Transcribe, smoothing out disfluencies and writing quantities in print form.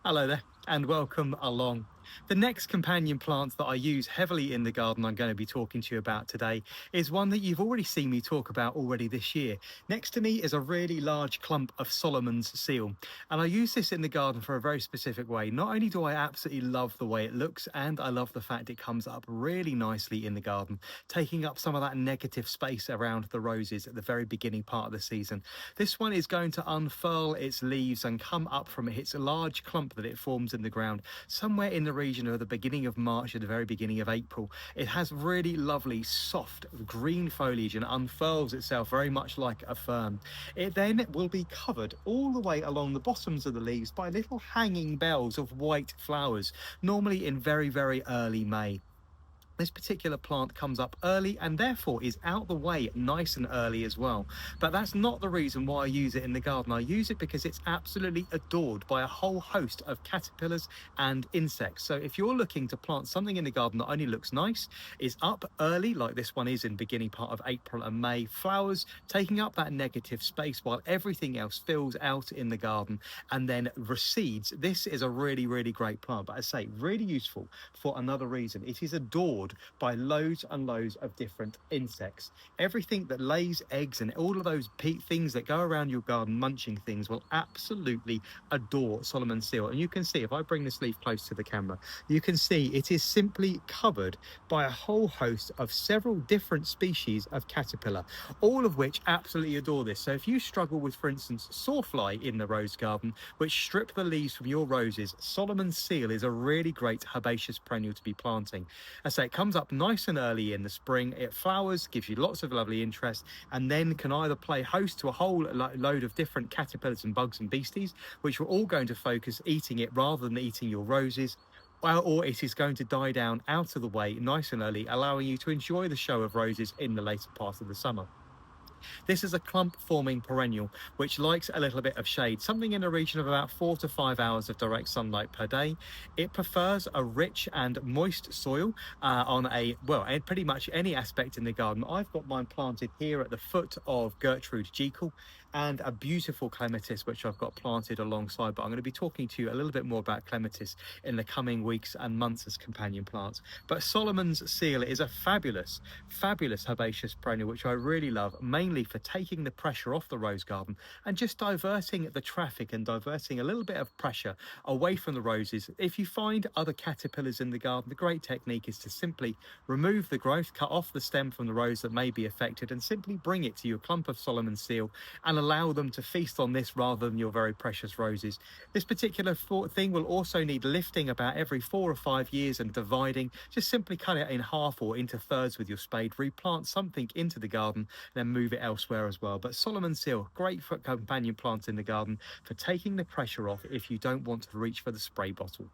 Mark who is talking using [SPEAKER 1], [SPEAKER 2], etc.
[SPEAKER 1] Hello there, and welcome along. The next companion plant that I use heavily in the garden I'm going to be talking to you about today is one that you've already seen me talk about already this year. Next to me is a really large clump of Solomon's seal, and I use this in the garden for a very specific way. Not only do I absolutely love the way it looks, and I love the fact it comes up really nicely in the garden, taking up some of that negative space around the roses at the very beginning part of the season. This one is going to unfurl its leaves and come up from its large clump that it forms in the ground somewhere in the region of the beginning of March or the very beginning of April. It has really lovely, soft green foliage and unfurls itself very much like a fern. It then will be covered all the way along the bottoms of the leaves by little hanging bells of white flowers, normally in very, very early May. This particular plant comes up early and therefore is out the way nice and early as well. But that's not the reason why I use it in the garden. I use it because it's absolutely adored by a whole host of caterpillars and insects. So if you're looking to plant something in the garden that only looks nice, is up early, like this one is in beginning part of April and May, flowers taking up that negative space while everything else fills out in the garden and then recedes, this is a really, really great plant. But I say really useful for another reason. It is adored by loads and loads of different insects. Everything that lays eggs and all of those things that go around your garden munching things will absolutely adore Solomon seal. And you can see, if I bring this leaf close to the camera, you can see it is simply covered by a whole host of several different species of caterpillar, all of which absolutely adore this. So if you struggle with, for instance, sawfly in the rose garden, which strip the leaves from your roses, Solomon seal is a really great herbaceous perennial to be planting. I say it comes up nice and early in the spring. It flowers, gives you lots of lovely interest, and then can either play host to a whole load of different caterpillars and bugs and beasties, which are all going to focus eating it rather than eating your roses. Well, or it is going to die down out of the way nice and early, allowing you to enjoy the show of roses in the later part of the summer. This is a clump forming perennial, which likes a little bit of shade, something in the region of about 4 to 5 hours of direct sunlight per day. It prefers a rich and moist soil on pretty much any aspect in the garden. I've got mine planted here at the foot of Gertrude Jekyll and a beautiful clematis, which I've got planted alongside. But I'm going to be talking to you a little bit more about clematis in the coming weeks and months as companion plants. But Solomon's seal is a fabulous, fabulous herbaceous perennial, which I really love, mainly for taking the pressure off the rose garden and just diverting the traffic and diverting a little bit of pressure away from the roses. If you find other caterpillars in the garden, the great technique is to simply remove the growth, cut off the stem from the rose that may be affected, and simply bring it to your clump of Solomon seal and allow them to feast on this rather than your very precious roses. This particular thing will also need lifting about every 4 or 5 years and dividing. Just simply cut it in half or into thirds with your spade, replant something into the garden, then move it elsewhere as well. But Solomon seal, great for companion plants in the garden for taking the pressure off if you don't want to reach for the spray bottle.